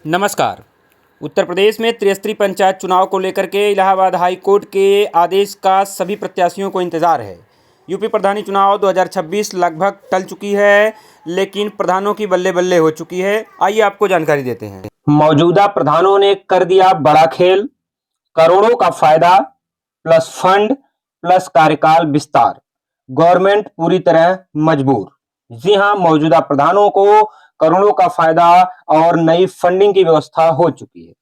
नमस्कार। उत्तर प्रदेश में त्रिस्तरीय पंचायत चुनाव को लेकर के इलाहाबाद हाई कोर्ट के आदेश का सभी प्रत्याशियों को इंतज़ार है। यूपी प्रधानी चुनाव 2026 लगभग टल चुकी है, लेकिन प्रधानों की बल्ले बल्ले हो चुकी है। आइए आपको जानकारी देते हैं। मौजूदा प्रधानों ने कर दिया बड़ा खेल, करोड़ों का फायदा प्लस फंड प्लस कार्यकाल विस्तार, गवर्नमेंट पूरी तरह मजबूर। जी हां, मौजूदा प्रधानों को करोड़ों का फायदा और नई फंडिंग की व्यवस्था हो चुकी है।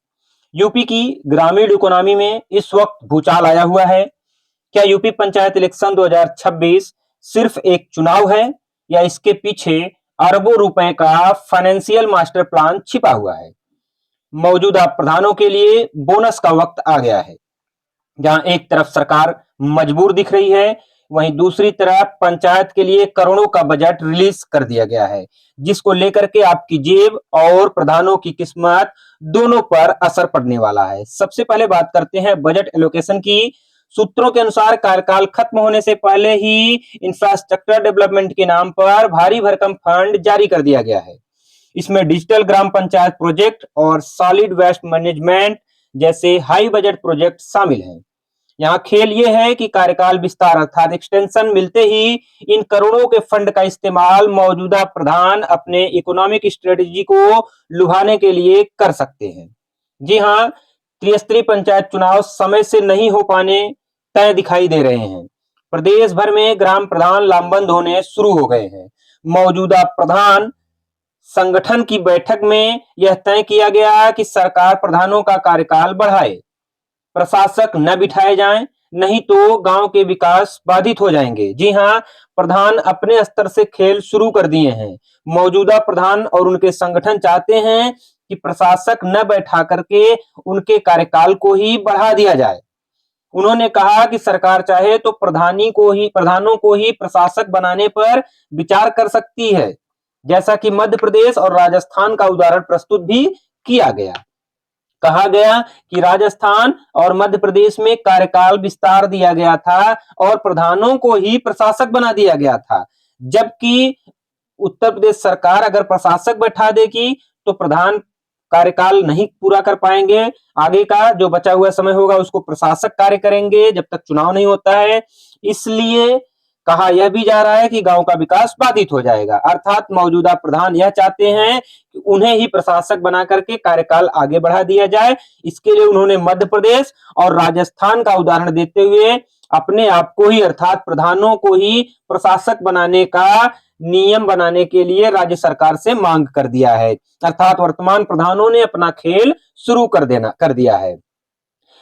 यूपी की ग्रामीण इकोनॉमी में इस वक्त भूचाल आया हुआ है। क्या यूपी पंचायत इलेक्शन 2026 सिर्फ एक चुनाव है या इसके पीछे अरबों रुपए का फाइनेंशियल मास्टर प्लान छिपा हुआ है? मौजूदा प्रधानों के लिए बोनस का वक्त आ गया है। जहां एक तरफ सरकार मजबूर दिख रही है, वहीं दूसरी तरफ पंचायत के लिए करोड़ों का बजट रिलीज कर दिया गया है, जिसको लेकर के आपकी जेब और प्रधानों की किस्मत दोनों पर असर पड़ने वाला है। सबसे पहले बात करते हैं बजट एलोकेशन की। सूत्रों के अनुसार कार्यकाल खत्म होने से पहले ही इंफ्रास्ट्रक्चर डेवलपमेंट के नाम पर भारी भरकम फंड जारी कर दिया गया है। इसमें डिजिटल ग्राम पंचायत प्रोजेक्ट और सॉलिड वेस्ट मैनेजमेंट जैसे हाई बजट प्रोजेक्ट शामिल हैं। यहाँ खेल ये है कि कार्यकाल विस्तार अर्थात एक्सटेंशन मिलते ही इन करोड़ों के फंड का इस्तेमाल मौजूदा प्रधान अपने इकोनॉमिक स्ट्रेटेजी को लुभाने के लिए कर सकते हैं। जी हाँ, त्रिस्तरीय पंचायत चुनाव समय से नहीं हो पाने तय दिखाई दे रहे हैं। प्रदेश भर में ग्राम प्रधान लामबंद होने शुरू हो गए हैं। मौजूदा प्रधान संगठन की बैठक में यह तय किया गया कि सरकार प्रधानों का कार्यकाल बढ़ाए, प्रशासक न बिठाए जाएं, नहीं तो गांव के विकास बाधित हो जाएंगे। जी हां, प्रधान अपने स्तर से खेल शुरू कर दिए हैं। मौजूदा प्रधान और उनके संगठन चाहते हैं कि प्रशासक न बैठा करके उनके कार्यकाल को ही बढ़ा दिया जाए। उन्होंने कहा कि सरकार चाहे तो प्रधानों को ही प्रशासक बनाने पर विचार कर सकती है, जैसा कि मध्य प्रदेश और राजस्थान का उदाहरण प्रस्तुत भी किया गया। कहा गया कि राजस्थान और मध्य प्रदेश में कार्यकाल विस्तार दिया गया था और प्रधानों को ही प्रशासक बना दिया गया था, जबकि उत्तर प्रदेश सरकार अगर प्रशासक बैठा देगी तो प्रधान कार्यकाल नहीं पूरा कर पाएंगे। आगे का जो बचा हुआ समय होगा उसको प्रशासक कार्य करेंगे जब तक चुनाव नहीं होता है। इसलिए कहा यह भी जा रहा है कि गांव का विकास बाधित हो जाएगा। अर्थात मौजूदा प्रधान यह चाहते हैं कि उन्हें ही प्रशासक बना करके कार्यकाल आगे बढ़ा दिया जाए। इसके लिए उन्होंने मध्य प्रदेश और राजस्थान का उदाहरण देते हुए अपने आप को ही अर्थात प्रधानों को ही प्रशासक बनाने का नियम बनाने के लिए राज्य सरकार से मांग कर दिया है। अर्थात वर्तमान प्रधानों ने अपना खेल शुरू कर दिया है।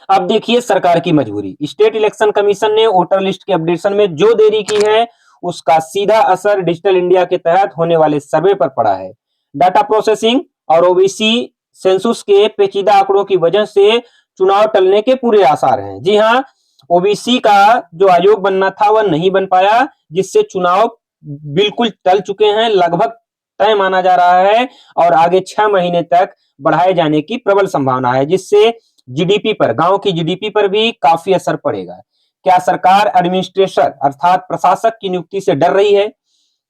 अब देखिए सरकार की मजबूरी। स्टेट इलेक्शन कमीशन ने वोटर लिस्ट के अपडेशन में जो देरी की है, उसका सीधा असर डिजिटल इंडिया के तहत होने वाले सर्वे पर पड़ा है। डाटा प्रोसेसिंग और ओबीसी सेंसस के पेचीदा आंकड़ों की वजह से चुनाव टलने के पूरे आसार हैं। जी हाँ, ओबीसी का जो आयोग बनना था वह नहीं बन पाया, जिससे चुनाव बिल्कुल टल चुके हैं, लगभग तय माना जा रहा है और आगे 6 महीने तक बढ़ाए जाने की प्रबल संभावना है, जिससे जीडीपी पर, गांव की जीडीपी पर भी काफी असर पड़ेगा। क्या सरकार एडमिनिस्ट्रेटर अर्थात प्रशासक की नियुक्ति से डर रही है?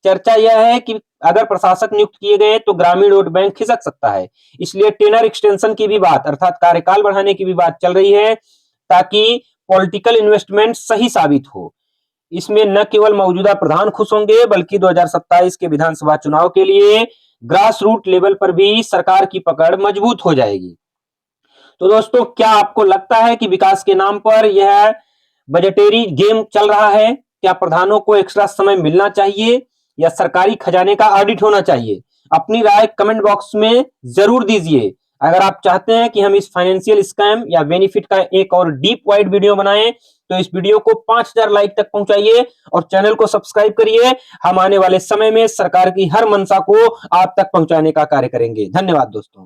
चर्चा यह है कि अगर प्रशासक नियुक्त किए गए तो ग्रामीण वोट बैंक खिसक सकता है। इसलिए टेनर एक्सटेंशन की भी बात अर्थात कार्यकाल बढ़ाने की भी बात चल रही है, ताकि पॉलिटिकल इन्वेस्टमेंट सही साबित हो। इसमें न केवल मौजूदा प्रधान खुश होंगे, बल्कि 2027 के विधानसभा चुनाव के लिए ग्रास रूट लेवल पर भी सरकार की पकड़ मजबूत हो जाएगी। तो दोस्तों, क्या आपको लगता है कि विकास के नाम पर यह बजटेरी गेम चल रहा है? क्या प्रधानों को एक्स्ट्रा समय मिलना चाहिए या सरकारी खजाने का ऑडिट होना चाहिए? अपनी राय कमेंट बॉक्स में जरूर दीजिए। अगर आप चाहते हैं कि हम इस फाइनेंशियल स्कैम या बेनिफिट का एक और डीप वाइड वीडियो बनाएं, तो इस वीडियो को 5000 लाइक तक पहुंचाइए और चैनल को सब्सक्राइब करिए। हम आने वाले समय में सरकार की हर मंशा को आप तक पहुंचाने का कार्य करेंगे। धन्यवाद दोस्तों।